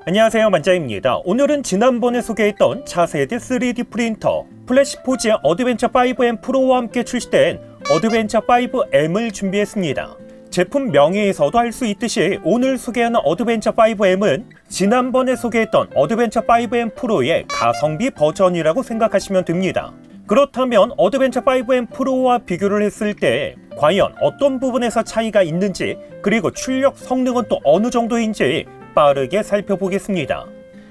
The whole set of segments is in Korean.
안녕하세요, 만자입니다. 오늘은 지난번에 소개했던 차세대 3D 프린터 플래시포즈의 어드벤처 5M 프로와 함께 출시된 어드벤처 5M을 준비했습니다. 제품 명의에서도 알 수 있듯이 오늘 소개하는 어드벤처 5M은 지난번에 소개했던 어드벤처 5M 프로의 가성비 버전이라고 생각하시면 됩니다. 그렇다면 어드벤처 5M 프로와 비교를 했을 때 과연 어떤 부분에서 차이가 있는지, 그리고 출력 성능은 또 어느 정도인지 빠르게 살펴보겠습니다.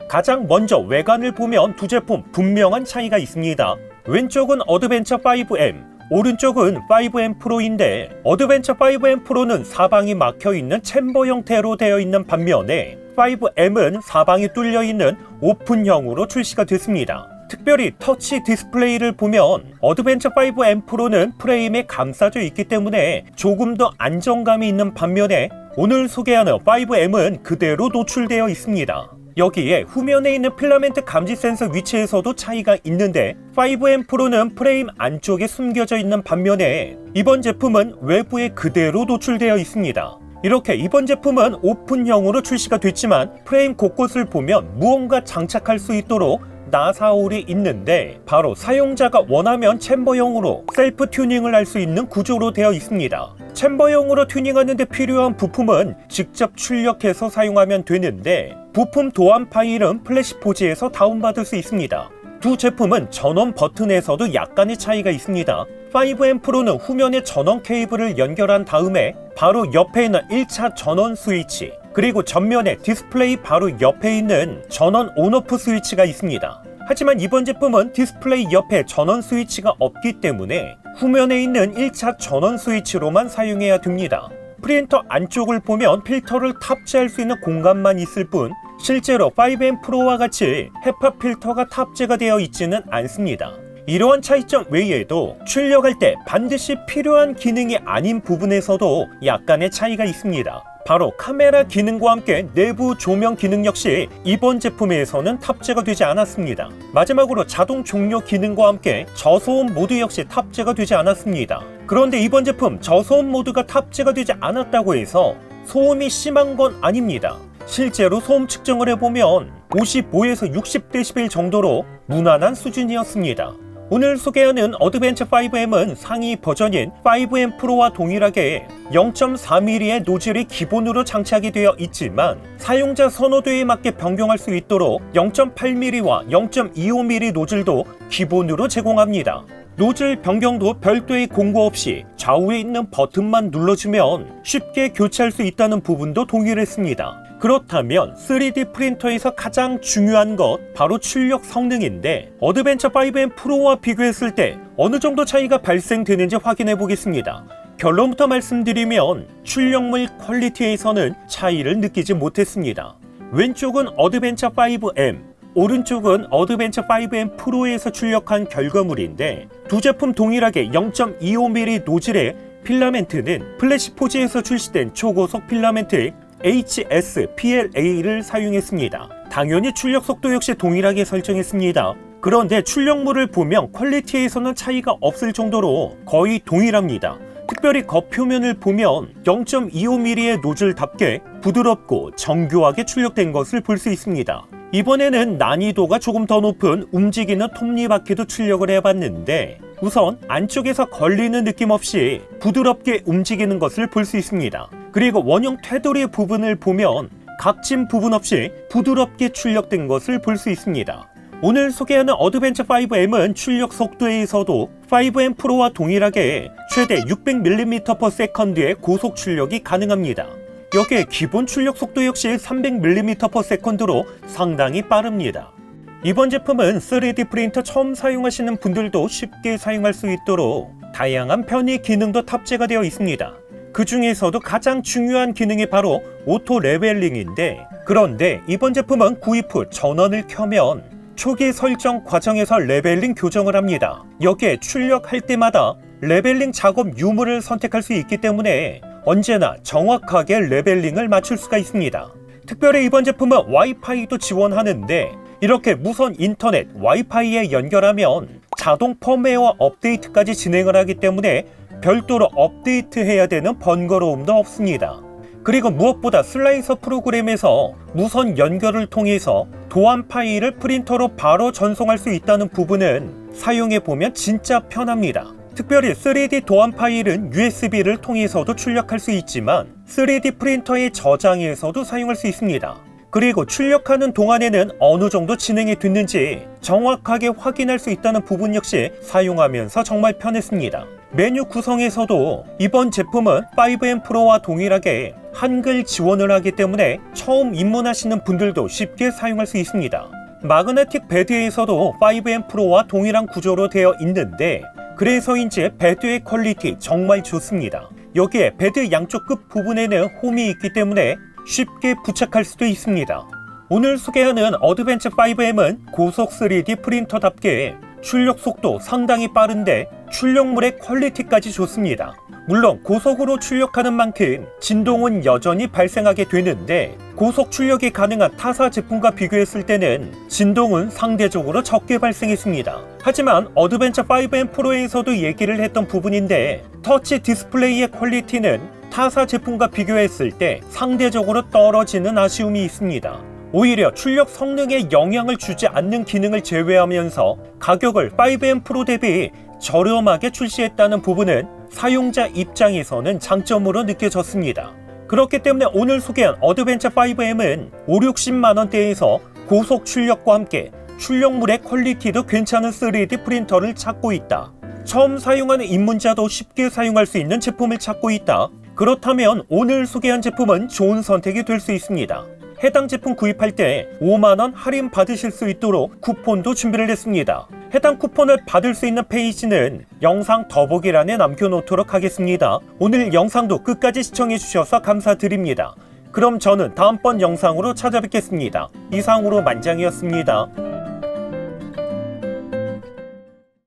가장 먼저 외관을 보면 두 제품 분명한 차이가 있습니다. 왼쪽은 어드벤처 5M, 오른쪽은 5M 프로인데 어드벤처 5M 프로는 사방이 막혀있는 챔버 형태로 되어 있는 반면에 5M은 사방이 뚫려있는 오픈형으로 출시가 됐습니다. 특별히 터치 디스플레이를 보면 어드벤처 5M 프로는 프레임에 감싸져 있기 때문에 조금 더 안정감이 있는 반면에 오늘 소개하는 5M은 그대로 노출되어 있습니다. 여기에 후면에 있는 필라멘트 감지 센서 위치에서도 차이가 있는데 5M 프로는 프레임 안쪽에 숨겨져 있는 반면에 이번 제품은 외부에 그대로 노출되어 있습니다. 이렇게 이번 제품은 오픈형으로 출시가 됐지만 프레임 곳곳을 보면 무언가 장착할 수 있도록 나사홀이 있는데 바로 사용자가 원하면 챔버형으로 셀프 튜닝을 할 수 있는 구조로 되어 있습니다. 챔버형으로 튜닝하는 데 필요한 부품은 직접 출력해서 사용하면 되는데 부품 도안 파일은 플래시포즈에서 다운받을 수 있습니다. 두 제품은 전원 버튼에서도 약간의 차이가 있습니다. 5M 프로는 후면에 전원 케이블을 연결한 다음에 바로 옆에 있는 1차 전원 스위치, 그리고 전면에 디스플레이 바로 옆에 있는 전원 온오프 스위치가 있습니다. 하지만 이번 제품은 디스플레이 옆에 전원 스위치가 없기 때문에 후면에 있는 1차 전원 스위치로만 사용해야 됩니다. 프린터 안쪽을 보면 필터를 탑재할 수 있는 공간만 있을 뿐 실제로 5M 프로와 같이 헤파 필터가 탑재가 되어 있지는 않습니다. 이러한 차이점 외에도 출력할 때 반드시 필요한 기능이 아닌 부분에서도 약간의 차이가 있습니다. 바로 카메라 기능과 함께 내부 조명 기능 역시 이번 제품에서는 탑재가 되지 않았습니다. 마지막으로 자동 종료 기능과 함께 저소음 모드 역시 탑재가 되지 않았습니다. 그런데 이번 제품 저소음 모드가 탑재가 되지 않았다고 해서 소음이 심한 건 아닙니다. 실제로 소음 측정을 해보면 55에서 60dB 정도로 무난한 수준이었습니다. 오늘 소개하는 어드벤처 5M은 상위 버전인 5M 프로와 동일하게 0.4mm의 노즐이 기본으로 장착이 되어 있지만 사용자 선호도에 맞게 변경할 수 있도록 0.8mm와 0.25mm 노즐도 기본으로 제공합니다. 노즐 변경도 별도의 공고 없이 좌우에 있는 버튼만 눌러주면 쉽게 교체할 수 있다는 부분도 동일했습니다. 그렇다면 3D 프린터에서 가장 중요한 것 바로 출력 성능인데 어드벤처 5M 프로와 비교했을 때 어느 정도 차이가 발생되는지 확인해 보겠습니다. 결론부터 말씀드리면 출력물 퀄리티에서는 차이를 느끼지 못했습니다. 왼쪽은 어드벤처 5M, 오른쪽은 어드벤처 5M 프로에서 출력한 결과물인데 두 제품 동일하게 0.25mm 노즐의 필라멘트는 플래시포즈에서 출시된 초고속 필라멘트 HSPLA를 사용했습니다. 당연히 출력 속도 역시 동일하게 설정했습니다. 그런데 출력물을 보면 퀄리티에서는 차이가 없을 정도로 거의 동일합니다. 특별히 겉표면을 보면 0.25mm의 노즐답게 부드럽고 정교하게 출력된 것을 볼 수 있습니다. 이번에는 난이도가 조금 더 높은 움직이는 톱니바퀴도 출력을 해봤는데 우선 안쪽에서 걸리는 느낌 없이 부드럽게 움직이는 것을 볼 수 있습니다. 그리고 원형 테두리 부분을 보면 각진 부분 없이 부드럽게 출력된 것을 볼 수 있습니다. 오늘 소개하는 어드벤처 5M은 출력 속도에서도 5M 프로와 동일하게 최대 600mm/s의 고속 출력이 가능합니다. 여기에 기본 출력 속도 역시 300mm/s로 상당히 빠릅니다. 이번 제품은 3D 프린터 처음 사용하시는 분들도 쉽게 사용할 수 있도록 다양한 편의 기능도 탑재가 되어 있습니다. 그 중에서도 가장 중요한 기능이 바로 오토 레벨링인데 그런데 이번 제품은 구입 후 전원을 켜면 초기 설정 과정에서 레벨링 교정을 합니다. 여기에 출력할 때마다 레벨링 작업 유무를 선택할 수 있기 때문에 언제나 정확하게 레벨링을 맞출 수가 있습니다. 특별히 이번 제품은 와이파이도 지원하는데 이렇게 무선 인터넷 와이파이에 연결하면 자동 펌웨어 업데이트까지 진행을 하기 때문에 별도로 업데이트해야 되는 번거로움도 없습니다. 그리고 무엇보다 슬라이서 프로그램에서 무선 연결을 통해서 도안 파일을 프린터로 바로 전송할 수 있다는 부분은 사용해보면 진짜 편합니다. 특별히 3D 도안 파일은 USB를 통해서도 출력할 수 있지만 3D 프린터에 저장해서도 사용할 수 있습니다. 그리고 출력하는 동안에는 어느 정도 진행이 됐는지 정확하게 확인할 수 있다는 부분 역시 사용하면서 정말 편했습니다. 메뉴 구성에서도 이번 제품은 5M 프로와 동일하게 한글 지원을 하기 때문에 처음 입문하시는 분들도 쉽게 사용할 수 있습니다. 마그네틱 베드에서도 5M 프로와 동일한 구조로 되어 있는데 그래서인지 베드의 퀄리티 정말 좋습니다. 여기에 베드 양쪽 끝 부분에는 홈이 있기 때문에 쉽게 부착할 수도 있습니다. 오늘 소개하는 어드벤처 5M은 고속 3D 프린터답게 출력 속도 상당히 빠른데 출력물의 퀄리티까지 좋습니다. 물론 고속으로 출력하는 만큼 진동은 여전히 발생하게 되는데 고속 출력이 가능한 타사 제품과 비교했을 때는 진동은 상대적으로 적게 발생했습니다. 하지만 어드벤처 5M 프로에서도 얘기를 했던 부분인데 터치 디스플레이의 퀄리티는 타사 제품과 비교했을 때 상대적으로 떨어지는 아쉬움이 있습니다. 오히려 출력 성능에 영향을 주지 않는 기능을 제외하면서 가격을 5M 프로 대비 저렴하게 출시했다는 부분은 사용자 입장에서는 장점으로 느껴졌습니다. 그렇기 때문에 오늘 소개한 어드벤처 5M은 5-60만원대에서 고속 출력과 함께 출력물의 퀄리티도 괜찮은 3D 프린터를 찾고 있다. 처음 사용하는 입문자도 쉽게 사용할 수 있는 제품을 찾고 있다. 그렇다면 오늘 소개한 제품은 좋은 선택이 될 수 있습니다. 해당 제품 구입할 때 5만원 할인 받으실 수 있도록 쿠폰도 준비를 했습니다. 해당 쿠폰을 받을 수 있는 페이지는 영상 더보기란에 남겨놓도록 하겠습니다. 오늘 영상도 끝까지 시청해주셔서 감사드립니다. 그럼 저는 다음번 영상으로 찾아뵙겠습니다. 이상으로 만장이었습니다.